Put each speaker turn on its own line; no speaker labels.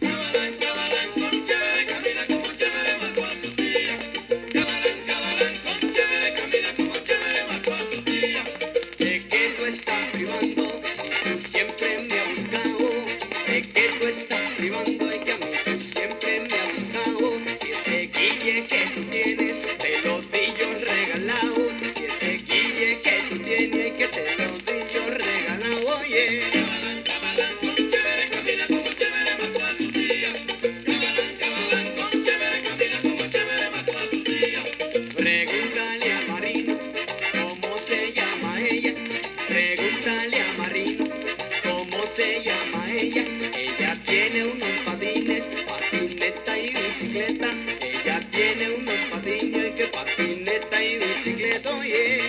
Cabalán, con chévere, camina como chévere, mató a su tía. Cabalán, con chévere, camina como chévere, mató a su tía.
¿De qué tú estás privando? Si tú siempre me has buscado. ¿De qué tú estás privando? Y que a mí tú siempre me has buscado. Si ese guille que tú tienes, te lo di yo regalado. Si ese guille que tú tienes, y que te lo di yo regalado, oye.
Cabalán, con chévere, camina como chévere, mató a su tía. Cabalán, con chévere, camina como chévere, mató a su tía.
Pregúntale a Marino cómo se llama ella. Pregúntale a Marino cómo se llama ella. Ella tiene unos patines, patineta y bicicleta. Ella tiene unos patines, que patineta y bicicleta, oye.